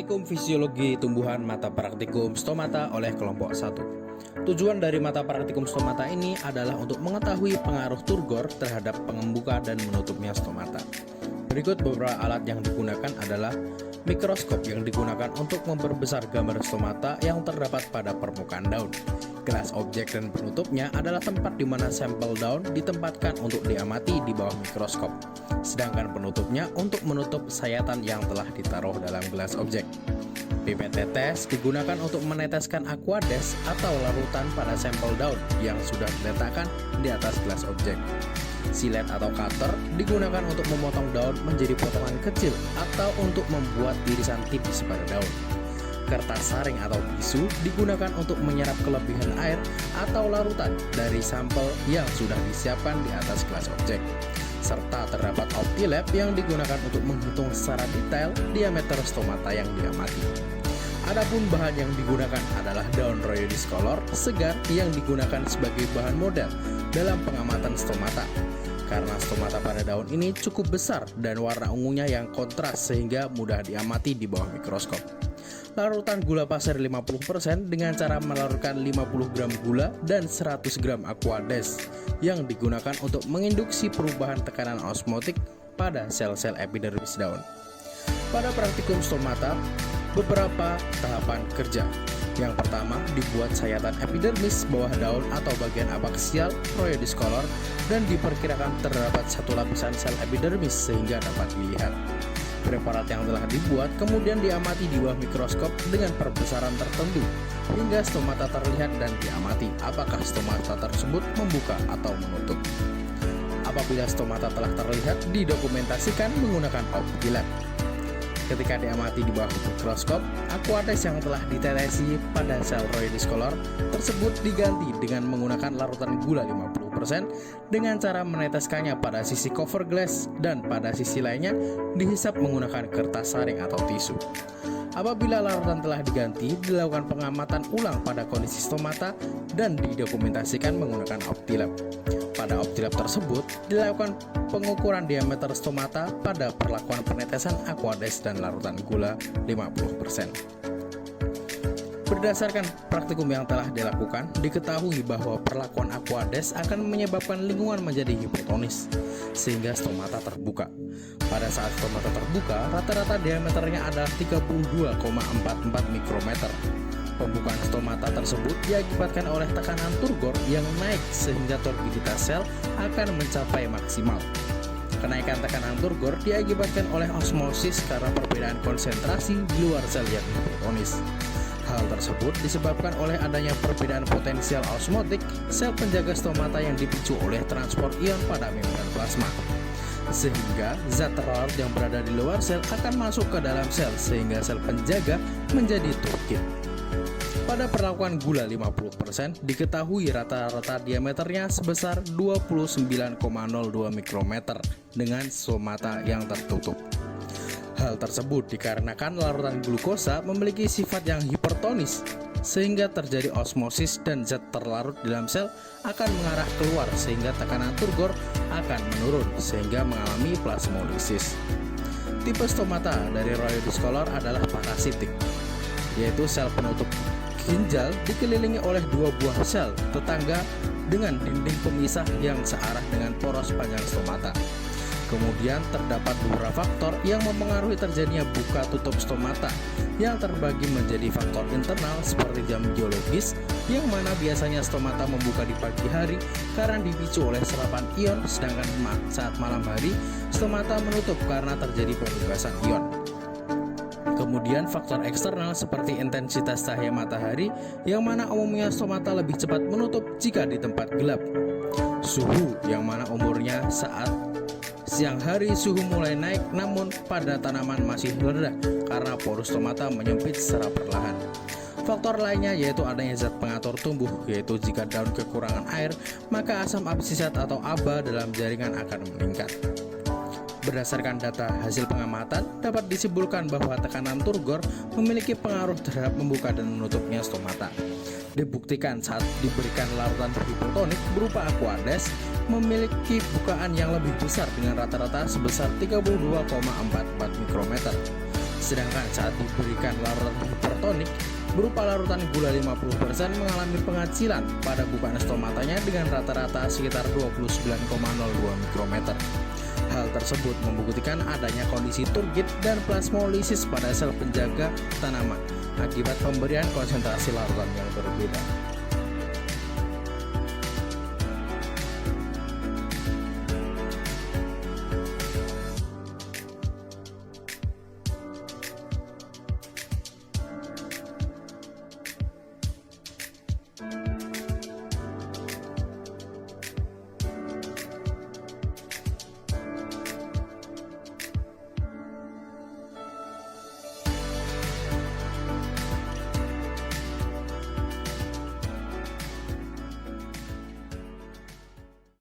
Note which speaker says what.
Speaker 1: Praktikum Fisiologi Tumbuhan Mata Praktikum Stomata oleh kelompok 1. Tujuan dari mata praktikum stomata ini adalah untuk mengetahui pengaruh turgor terhadap pengembuka dan menutupnya stomata. Berikut beberapa alat yang digunakan adalah mikroskop yang digunakan untuk memperbesar gambar stomata yang terdapat pada permukaan daun. Gelas objek dan penutupnya adalah tempat di mana sampel daun ditempatkan untuk diamati di bawah mikroskop, sedangkan penutupnya untuk menutup sayatan yang telah ditaruh dalam gelas objek. Pipet tetes digunakan untuk meneteskan aquades atau larutan pada sampel daun yang sudah diletakkan di atas gelas objek. Silet atau cutter digunakan untuk memotong daun menjadi potongan kecil atau untuk membuat irisan tipis pada daun. Kertas saring atau tisu digunakan untuk menyerap kelebihan air atau larutan dari sampel yang sudah disiapkan di atas gelas objek. Serta terdapat OptiLab yang digunakan untuk menghitung secara detail diameter stomata yang diamati. Adapun bahan yang digunakan adalah daun Rhoeodis color segar yang digunakan sebagai bahan model dalam pengamatan stomata. Karena stomata pada daun ini cukup besar dan warna ungunya yang kontras sehingga mudah diamati di bawah mikroskop. Larutan gula pasir 50% dengan cara melarutkan 50 gram gula dan 100 gram aquades yang digunakan untuk menginduksi perubahan tekanan osmotik pada sel-sel epidermis daun. Pada praktikum stomata, beberapa tahapan kerja. Yang pertama, dibuat sayatan epidermis bawah daun atau bagian abaksial Rhoeodis color dan diperkirakan terdapat satu lapisan sel epidermis sehingga dapat dilihat. Preparat yang telah dibuat kemudian diamati di bawah mikroskop dengan perbesaran tertentu hingga stomata terlihat dan diamati apakah stomata tersebut membuka atau menutup. Apabila stomata telah terlihat, didokumentasikan menggunakan OptiLab. Ketika diamati di bawah mikroskop, aquades yang telah ditetesi pada sel Rhoeodis color tersebut diganti dengan menggunakan larutan gula 50% dengan cara meneteskannya pada sisi cover glass dan pada sisi lainnya dihisap menggunakan kertas saring atau tisu. Apabila larutan telah diganti, dilakukan pengamatan ulang pada kondisi stomata dan didokumentasikan menggunakan OptiLab. Pada OptiLab tersebut, dilakukan pengukuran diameter stomata pada perlakuan penetesan aquades dan larutan gula 50%. Berdasarkan praktikum yang telah dilakukan, diketahui bahwa perlakuan aquades akan menyebabkan lingkungan menjadi hipotonis, sehingga stomata terbuka. Pada saat stomata terbuka, rata-rata diameternya adalah 32,44 mikrometer. Pembukaan stomata tersebut diakibatkan oleh tekanan turgor yang naik sehingga turbiditas sel akan mencapai maksimal. Kenaikan tekanan turgor diakibatkan oleh osmosis karena perbedaan konsentrasi di luar sel yang hipotonis. Hal tersebut disebabkan oleh adanya perbedaan potensial osmotik sel penjaga stomata yang dipicu oleh transport ion pada membran plasma. Sehingga zat terlarut yang berada di luar sel akan masuk ke dalam sel sehingga sel penjaga menjadi turgid. Pada perlakuan gula 50%, diketahui rata-rata diameternya sebesar 29,02 mikrometer dengan stomata yang tertutup. Hal tersebut dikarenakan larutan glukosa memiliki sifat yang hipertonis, sehingga terjadi osmosis dan zat terlarut dalam sel akan mengarah keluar sehingga tekanan turgor akan menurun sehingga mengalami plasmolisis. Tipe stomata dari Rhoeodis color adalah parasitik, yaitu sel penutup ginjal dikelilingi oleh dua buah sel tetangga dengan dinding pemisah yang searah dengan poros panjang stomata. Kemudian terdapat beberapa faktor yang mempengaruhi terjadinya buka tutup stomata yang terbagi menjadi faktor internal seperti jam biologis yang mana biasanya stomata membuka di pagi hari karena dipicu oleh serapan ion, sedangkan saat malam hari stomata menutup karena terjadi penugasan ion. Kemudian faktor eksternal seperti intensitas cahaya matahari yang mana umumnya stomata lebih cepat menutup jika di tempat gelap. Suhu yang mana umurnya saat siang hari suhu mulai naik namun pada tanaman masih rendah karena porus stomata menyempit secara perlahan. Faktor lainnya yaitu adanya zat pengatur tumbuh, yaitu jika daun kekurangan air maka asam absisat atau ABA dalam jaringan akan meningkat. Berdasarkan data hasil pengamatan, dapat disimpulkan bahwa tekanan turgor memiliki pengaruh terhadap membuka dan menutupnya stomata. Dibuktikan saat diberikan larutan hipotonik berupa aquades memiliki bukaan yang lebih besar dengan rata-rata sebesar 32,44 mikrometer. Sedangkan saat diberikan larutan hipertonik berupa larutan gula 50% mengalami pengacilan pada bukaan stomatanya dengan rata-rata sekitar 29,02 mikrometer. Hal tersebut membuktikan adanya kondisi turgid dan plasmolisis pada sel penjaga tanaman akibat pemberian konsentrasi larutan yang berbeda.